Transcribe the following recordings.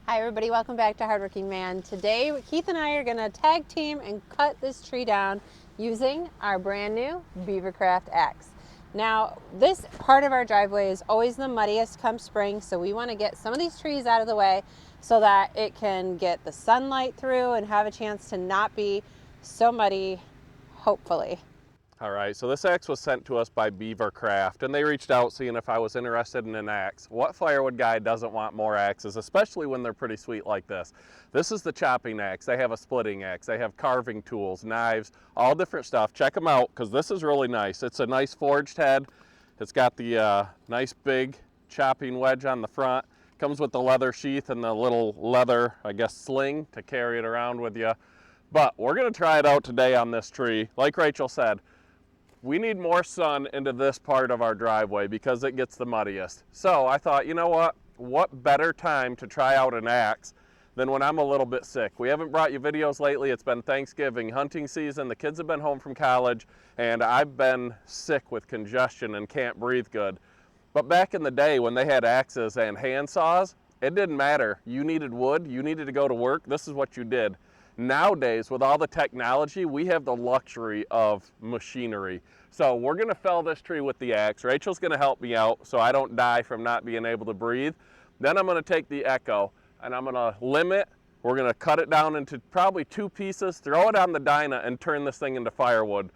Hi everybody, welcome back to Hardworking Man. Today Keith and I are going to tag team and cut this tree down using our brand new Beavercraft axe. Now this part of our driveway is always the muddiest come spring, so we want to get some of these trees out of the way so that it can get the sunlight through and have a chance to not be so muddy, hopefully. All right, so this axe was sent to us by Beavercraft, and they reached out seeing if I was interested in an axe. What firewood guy doesn't want more axes, especially when they're pretty sweet like this? This is the chopping axe. They have a splitting axe. They have carving tools, knives, all different stuff. Check them out because this is really nice. It's a nice forged head. It's got the nice big chopping wedge on the front. Comes with the leather sheath and the little leather, I guess, sling to carry it around with you. But we're going to try it out today on this tree. Like Rachel said, we need more sun into this part of our driveway because it gets the muddiest. So I thought, you know what better time to try out an axe than when I'm a little bit sick. We haven't brought you videos lately. It's been Thanksgiving, hunting season. The kids have been home from college, and I've been sick with congestion and can't breathe good. But back in the day when they had axes and hand saws, it didn't matter. You needed wood, you needed to go to work, this is what you did. Nowadays, with all the technology, we have the luxury of machinery. So we're gonna fell this tree with the axe. Rachel's gonna help me out so I don't die from not being able to breathe. Then I'm gonna take the Echo and I'm gonna limb it. We're gonna cut it down into probably 2 pieces, throw it on the Dyna and turn this thing into firewood.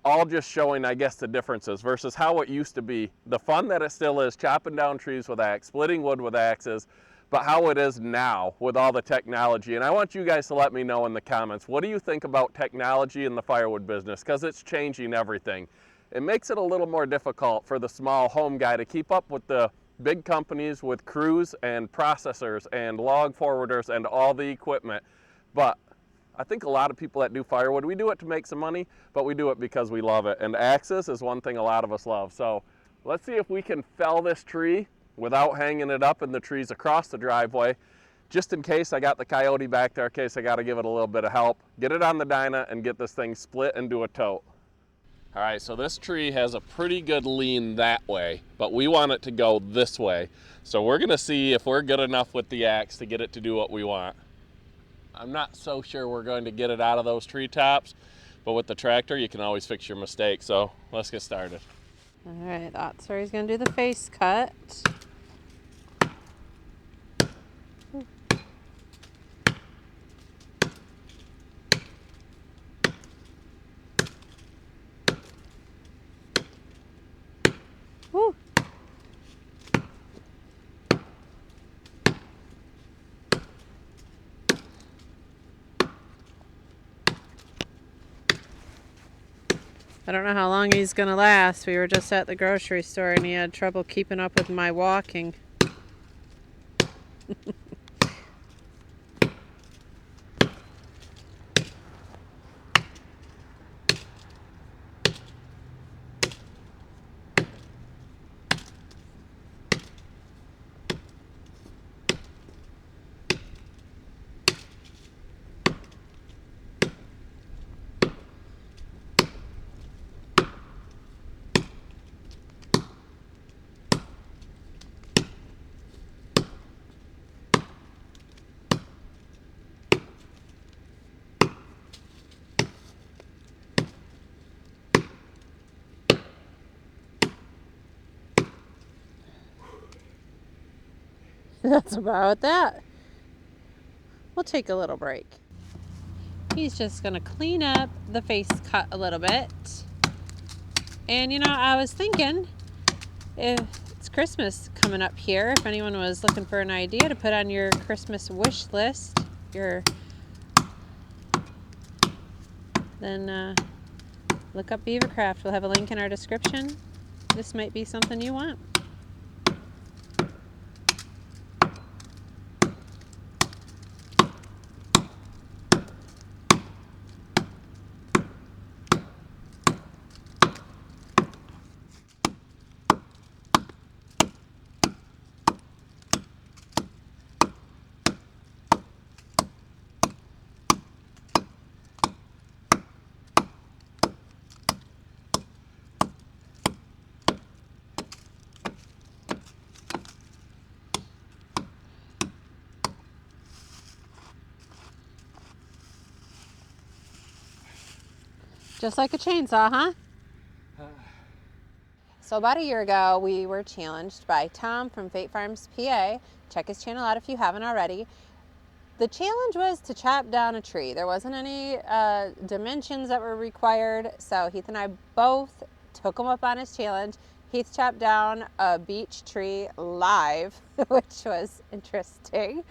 All just showing, I guess, the differences versus how it used to be. The fun that it still is, chopping down trees with axe, splitting wood with axes, but how it is now with all the technology. And I want you guys to let me know in the comments, what do you think about technology in the firewood business? Because it's changing everything. It makes it a little more difficult for the small home guy to keep up with the big companies with crews and processors and log forwarders and all the equipment. But I think a lot of people that do firewood, we do it to make some money, but we do it because we love it. And axes is one thing a lot of us love. So let's see if we can fell this tree without hanging it up in the trees across the driveway. Just in case I got the coyote back there, in case I got to give it a little bit of help, get it on the Dyna and get this thing split into a tote. All right, so this tree has a pretty good lean that way, but we want it to go this way. So we're gonna see if we're good enough with the axe to get it to do what we want. I'm not so sure we're going to get it out of those treetops, but with the tractor, you can always fix your mistake. So let's get started. All right, that's where he's gonna do the face cut. Woo. I don't know how long he's gonna last. We were just at the grocery store and he had trouble keeping up with my walking. That's about that. We'll take a little break. He's just gonna clean up the face cut a little bit. And you know, I was thinking, if it's Christmas coming up here, if anyone was looking for an idea to put on your Christmas wish list, then look up Beavercraft. We'll have a link in our description. This might be something you want. Just like a chainsaw, huh? So about a year ago, we were challenged by Tom from Fate Farms, PA. Check his channel out if you haven't already. The challenge was to chop down a tree. There wasn't any dimensions that were required, so Heath and I both took him up on his challenge. Heath chopped down a beech tree live, which was interesting.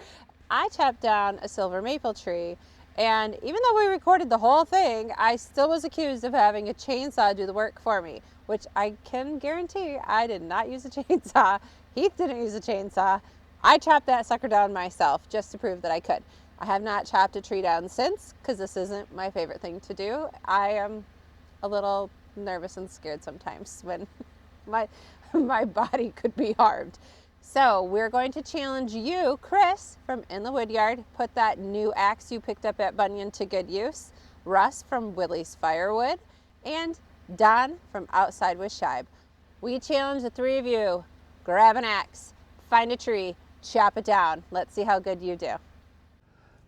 I chopped down a silver maple tree, and even though we recorded the whole thing, I still was accused of having a chainsaw do the work for me, which I can guarantee I did not use a chainsaw. Heath didn't use a chainsaw. I chopped that sucker down myself just to prove that I could. I have not chopped a tree down since because this isn't my favorite thing to do. I am a little nervous and scared sometimes when my body could be harmed. So we're going to challenge you, Chris from In the Woodyard. Put that new axe you picked up at Bunyan to good use. Russ from Willie's Firewood. And Don from Outside with Shibe. We challenge the three of you. Grab an axe, find a tree, chop it down. Let's see how good you do.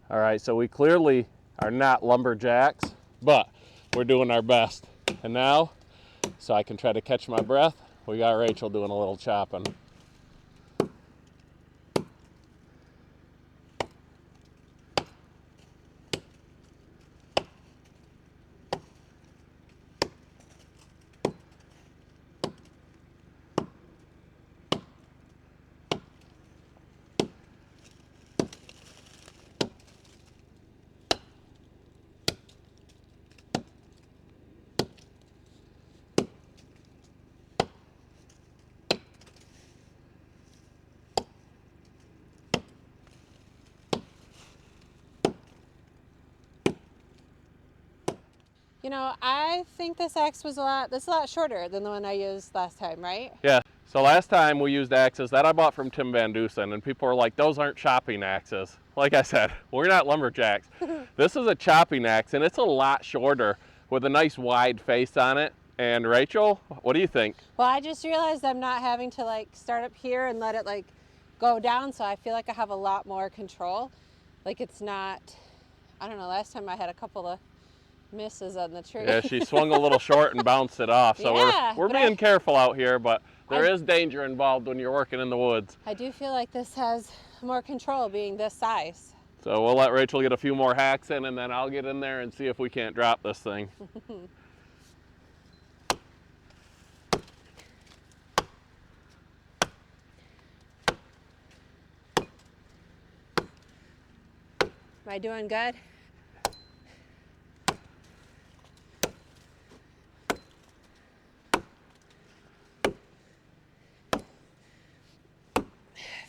All right, so we clearly are not lumberjacks, but we're doing our best. And now, so I can try to catch my breath, we got Rachel doing a little chopping. You know, I think this axe was a lot shorter than the one I used last time, right? Yeah, so last time we used axes that I bought from Tim Van Dusen, and people were like, those aren't chopping axes. Like I said, we're not lumberjacks. This is a chopping axe, and it's a lot shorter with a nice wide face on it. And Rachel, what do you think? Well, I just realized I'm not having to like start up here and let it like go down, so I feel like I have a lot more control. Like it's not, I don't know, last time I had a couple of misses on the tree. Yeah, she swung a little short and bounced it off. So yeah, we're being careful out here, but there is danger involved when you're working in the woods. I do feel like this has more control being this size. So we'll let Rachel get a few more hacks in, and then I'll get in there and see if we can't drop this thing. Am I doing good?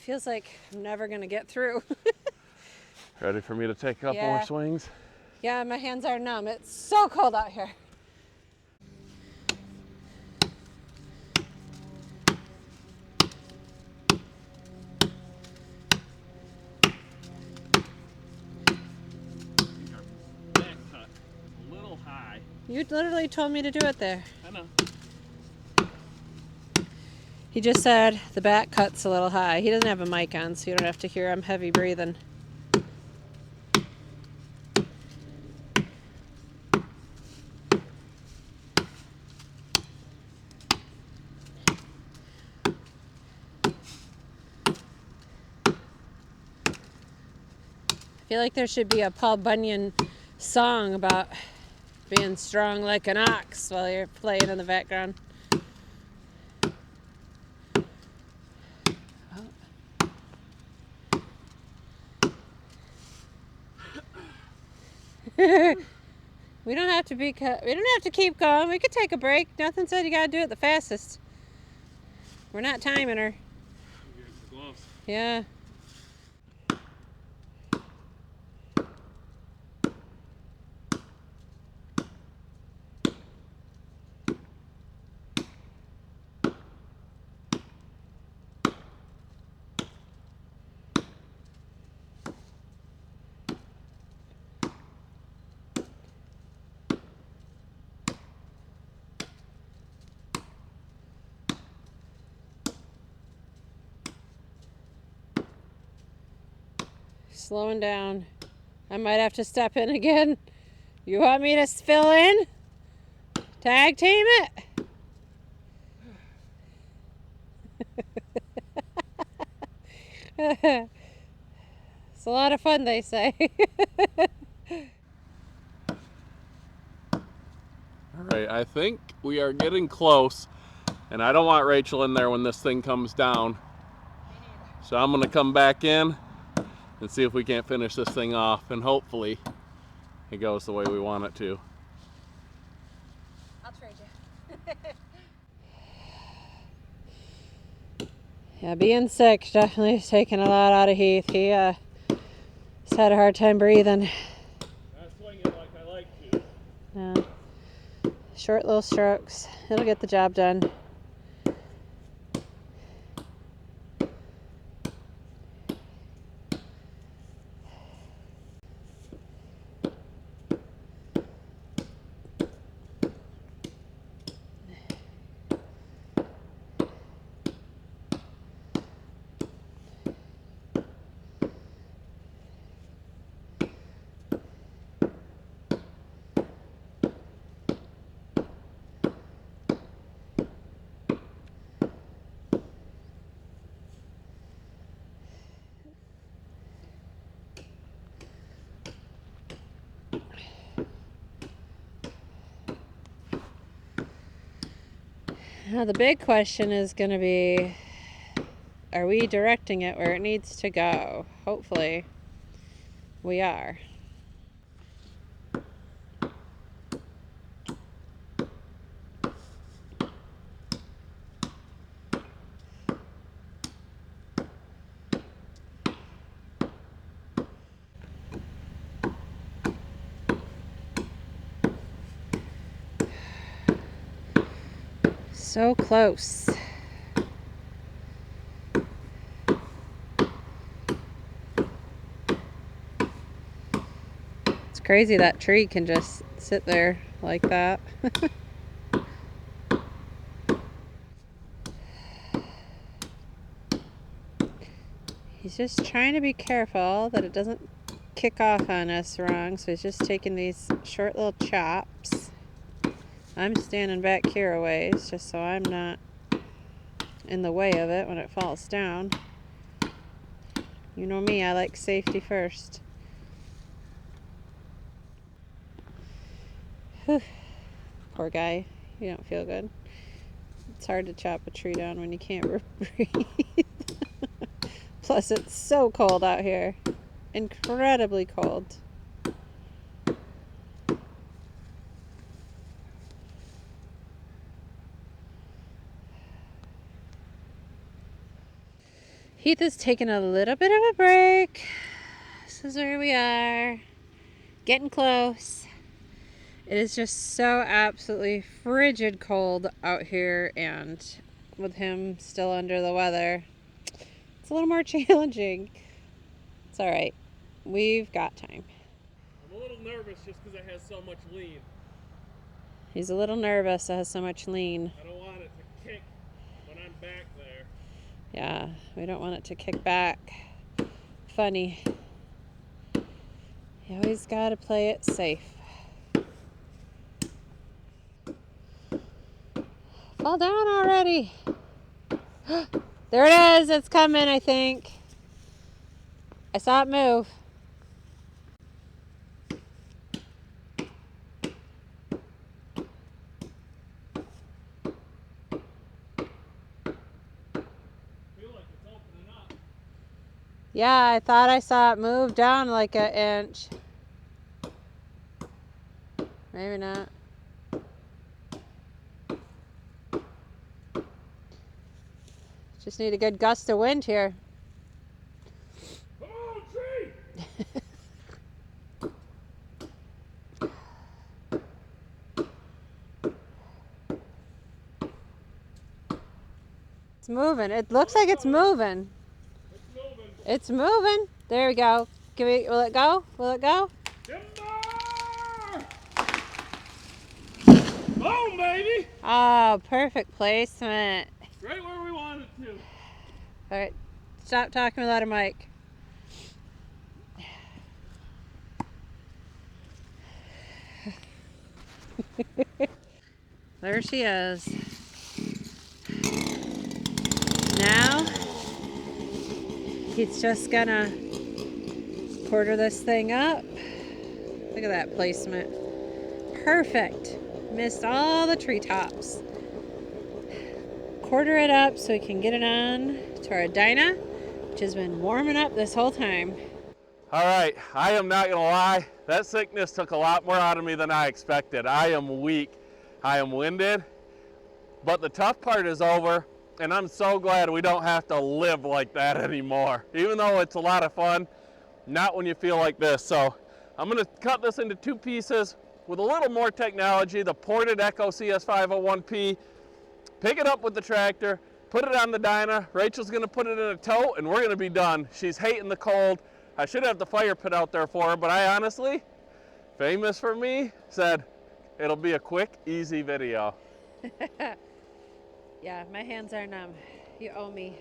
Feels like I'm never gonna get through. Ready for me to take a couple more swings? Yeah, my hands are numb. It's so cold out here. Back cut a little high. You literally told me to do it there. I know. He just said the back cut's a little high. He doesn't have a mic on, so you don't have to hear him heavy breathing. I feel like there should be a Paul Bunyan song about being strong like an ox while you're playing in the background. We don't have to keep going. We could take a break. Nothing said you gotta do it the fastest. We're not timing her. Yeah. Slowing down. I might have to step in again. You want me to fill in? Tag team it. It's a lot of fun, they say. All right, I think we are getting close, and I don't want Rachel in there when this thing comes down. So I'm gonna come back in and see if we can't finish this thing off, and hopefully it goes the way we want it to. I'll trade you. Yeah, being sick definitely has taken a lot out of Heath. He's had a hard time breathing. Not swinging like I like to. Yeah. Short little strokes. It'll get the job done. Now the big question is going to be, are we directing it where it needs to go? Hopefully we are. So close. It's crazy that tree can just sit there like that. He's just trying to be careful that it doesn't kick off on us wrong, so he's just taking these short little chops. I'm standing back here a ways just so I'm not in the way of it when it falls down. You know me, I like safety first. Whew. Poor guy, you don't feel good. It's hard to chop a tree down when you can't breathe. Plus it's so cold out here. Incredibly cold. Heath is taking a little bit of a break. This is where we are. Getting close. It is just so absolutely frigid cold out here, and with him still under the weather, it's a little more challenging. It's all right. We've got time. I'm a little nervous just because it has so much lean. He's a little nervous. It has so much lean. I don't want it to kick when I'm back there. Yeah, we don't want it to kick back. Funny. You always got to play it safe. Fall down already. There it is. It's coming, I think. I saw it move. Yeah, I thought I saw it move down like an inch. Maybe not. Just need a good gust of wind here. Come on, tree! It's moving. It looks like it's moving. It's moving. It's moving. There we go. Will it go? Will it go? Timber! Boom, baby! Oh, perfect placement. Right where we want it to. All right, stop talking without a mic. There she is. Now, he's just gonna quarter this thing up. Look at that placement. Perfect. Missed all the treetops. Quarter it up so we can get it on to our Dyna, which has been warming up this whole time. All right, I am not gonna lie, that sickness took a lot more out of me than I expected. I am weak, I am winded, but the tough part is over, and I'm so glad we don't have to live like that anymore. Even though it's a lot of fun, not when you feel like this. So I'm gonna cut this into 2 pieces with a little more technology, the ported Echo CS501P, pick it up with the tractor, put it on the Dyna. Rachel's gonna put it in a tote, and we're gonna be done. She's hating the cold. I should have the fire pit out there for her, but I honestly, famous for me, said it'll be a quick, easy video. Yeah, my hands are numb. You owe me.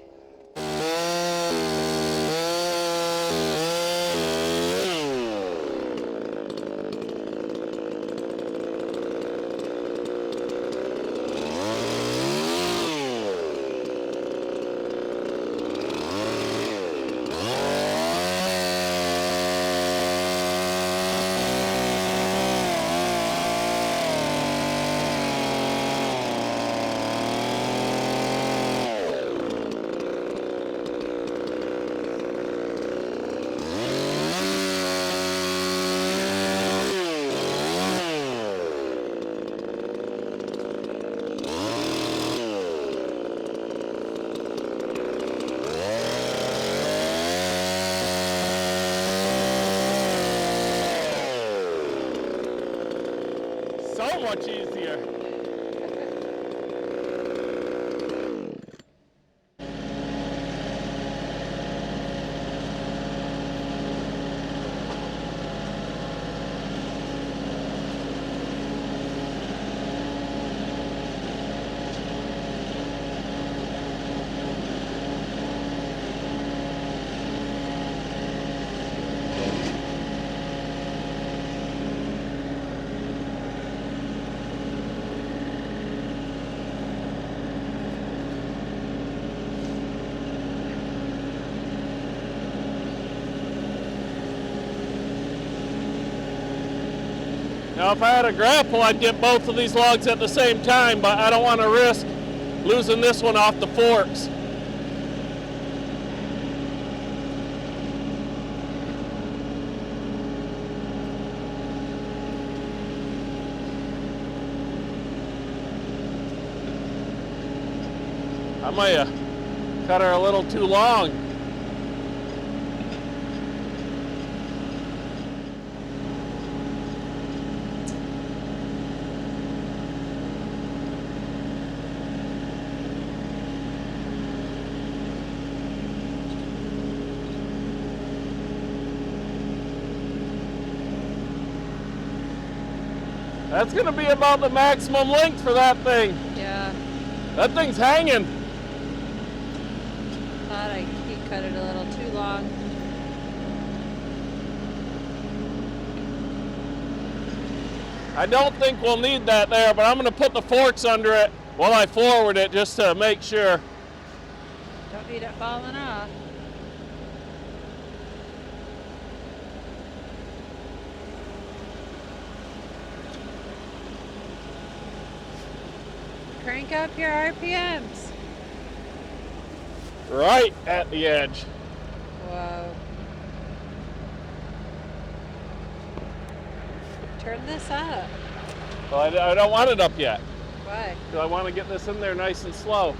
So much easier. Now if I had a grapple, I'd get both of these logs at the same time, but I don't want to risk losing this one off the forks. I might have cut her a little too long. That's gonna be about the maximum length for that thing. Yeah. That thing's hanging. Thought he cut it a little too long. I don't think we'll need that there, but I'm gonna put the forks under it while I forward it just to make sure. Don't need it falling off. Crank up your RPMs. Right at the edge. Whoa. Turn this up. Well, I don't want it up yet. Why? Because I want to get this in there nice and slow.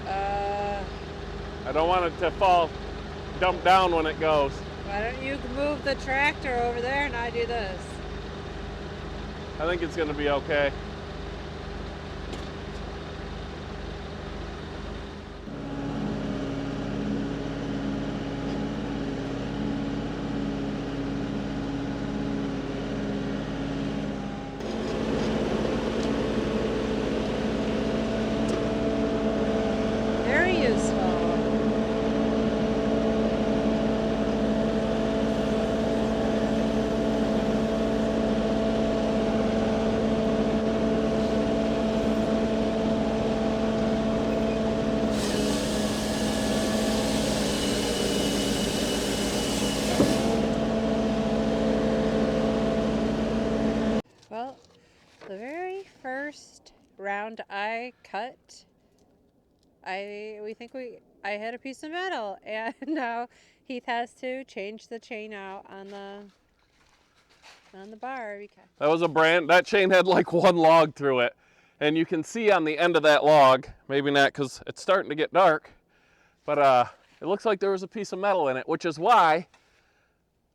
I don't want it to fall, dump down when it goes. Why don't you move the tractor over there and I do this? I think it's going to be okay. Very useful. round I cut, I had a piece of metal, and now Heath has to change the chain out on the bar. That was that chain had like one log through it. And you can see on the end of that log, maybe not because it's starting to get dark, but it looks like there was a piece of metal in it, which is why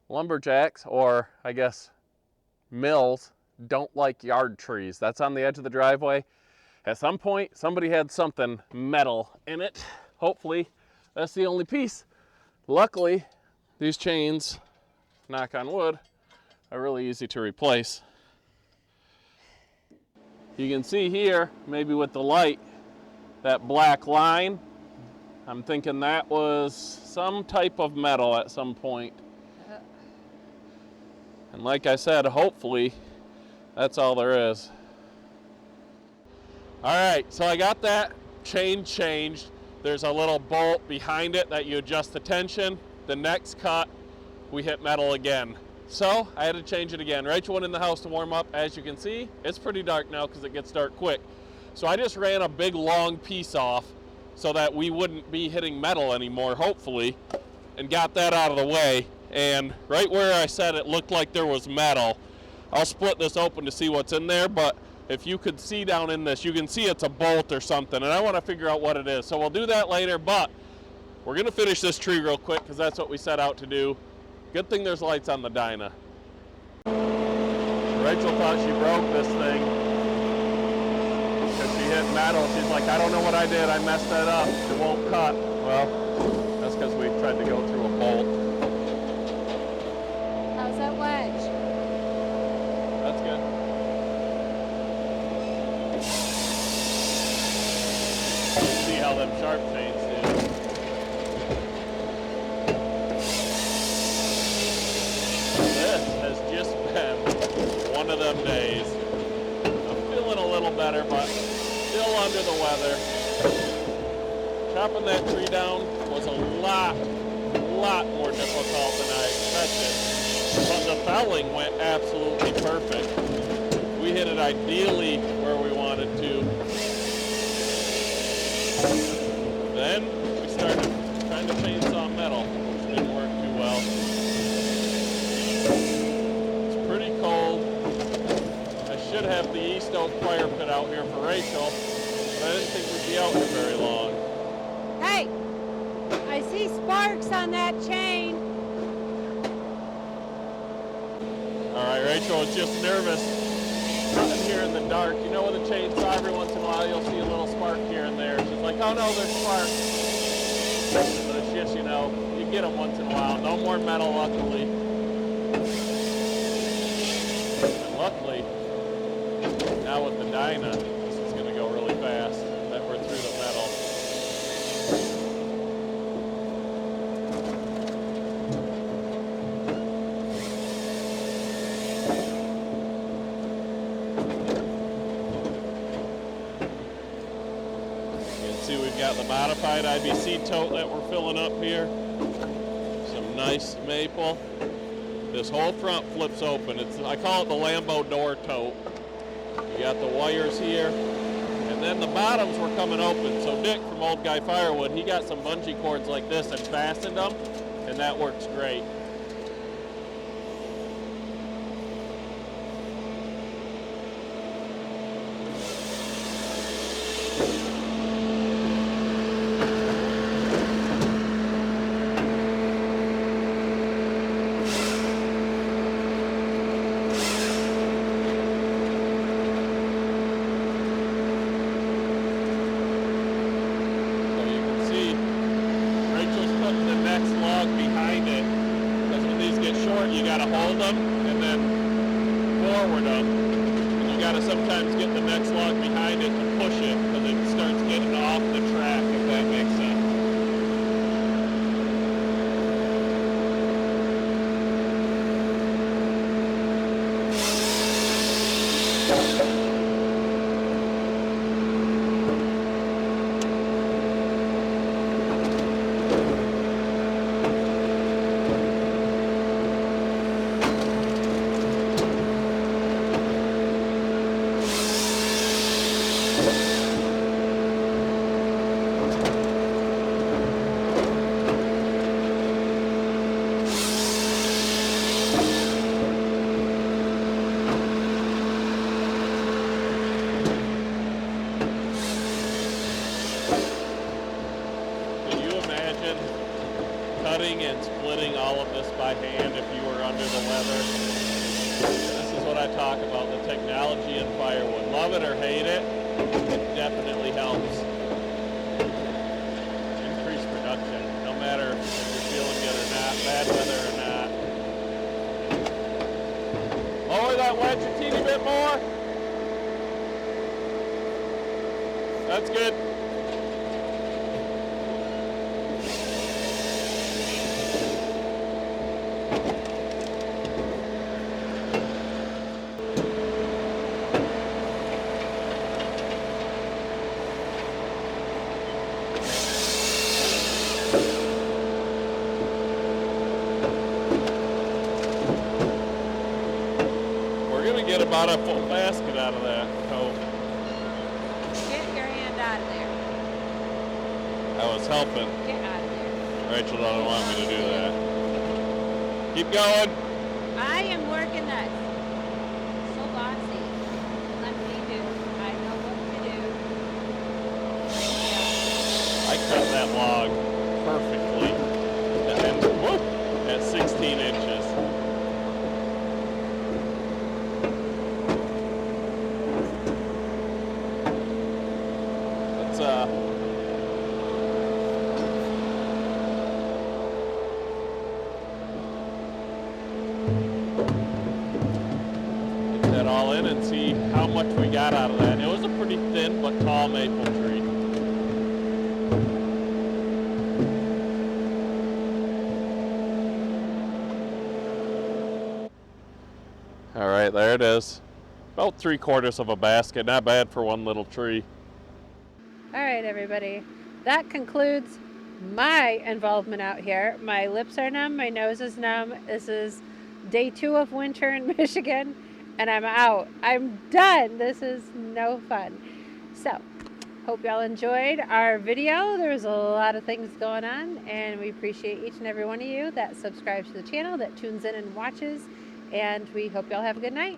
lumberjacks, or I guess mills, don't like yard trees. That's on the edge of the driveway. At some point, somebody had something metal in it. Hopefully, that's the only piece. Luckily, these chains, knock on wood, are really easy to replace. You can see here, maybe with the light, that black line. I'm thinking that was some type of metal at some point. And like I said, hopefully, that's all there is. All right, so I got that chain changed. There's a little bolt behind it that you adjust the tension. The next cut, we hit metal again. So I had to change it again. Rachel went in the house to warm up. As you can see, it's pretty dark now because it gets dark quick. So I just ran a big long piece off so that we wouldn't be hitting metal anymore, hopefully, and got that out of the way. And right where I said it looked like there was metal, I'll split this open to see what's in there, but if you could see down in this, you can see it's a bolt or something, and I want to figure out what it is. So we'll do that later, but we're going to finish this tree real quick because that's what we set out to do. Good thing there's lights on the Dyna. Rachel thought she broke this thing because she hit metal. She's like, I don't know what I did. I messed that up. It won't cut. Well, that's because we tried to go through a bolt. How's that wedge? That's good. See how them sharp chains do. This has just been one of them days. I'm feeling a little better, but still under the weather. Chopping that tree down was a lot more difficult than I expected. But the felling went absolutely perfect. We hit it ideally where we wanted to. Then we started trying to chainsaw metal, which didn't work too well. It's pretty cold. I should have the East Oak fire pit out here for Rachel, but I didn't think we'd be out here very long. Hey, I see sparks on that chain. All right, Rachel is just nervous. Cutting here in the dark. You know, with a chainsaw, every once in a while you'll see a little spark here and there. She's like, oh no, there's sparks. But it's just, you know, you get them once in a while. No more metal, luckily. And luckily, now with the Dyna, this is going to go really fast. That we're through the metal. See, we've got the modified IBC tote that we're filling up here. Some nice maple. This whole front flips open. I call it the Lambo door tote. You got the wires here. And then the bottoms were coming open. So Dick from Old Guy Firewood, he got some bungee cords like this and fastened them. And that works great. You gotta hold them and then forward them. And you gotta sometimes get the next log behind it to push it because it starts getting off the track, if that makes sense. imagine cutting and splitting all of this by hand if you were under the weather? This is what I talk about, the technology in firewood. Love it or hate it, it definitely helps increase production, no matter if you're feeling good or not, bad weather or not. Lower that wedge a teeny bit more. That's good. Get about a full basket out of that tote. Get your hand out of there. I was helping. Get out of there. Rachel doesn't want me to do that. Keep going. I am working this. So bossy. Let me do. I know what to do. I cut that log perfectly. And whoop, at 16 inches. Get that all in and see how much we got out of that. It was a pretty thin but tall maple tree. All right, there it is. About 3/4 of a basket, not bad for one little tree. All right, everybody. That concludes my involvement out here. My lips are numb, my nose is numb. This is day 2 of winter in Michigan, and I'm out. I'm done. This is no fun. So, hope y'all enjoyed our video. There was a lot of things going on, and we appreciate each and every one of you that subscribes to the channel, that tunes in and watches, and we hope y'all have a good night.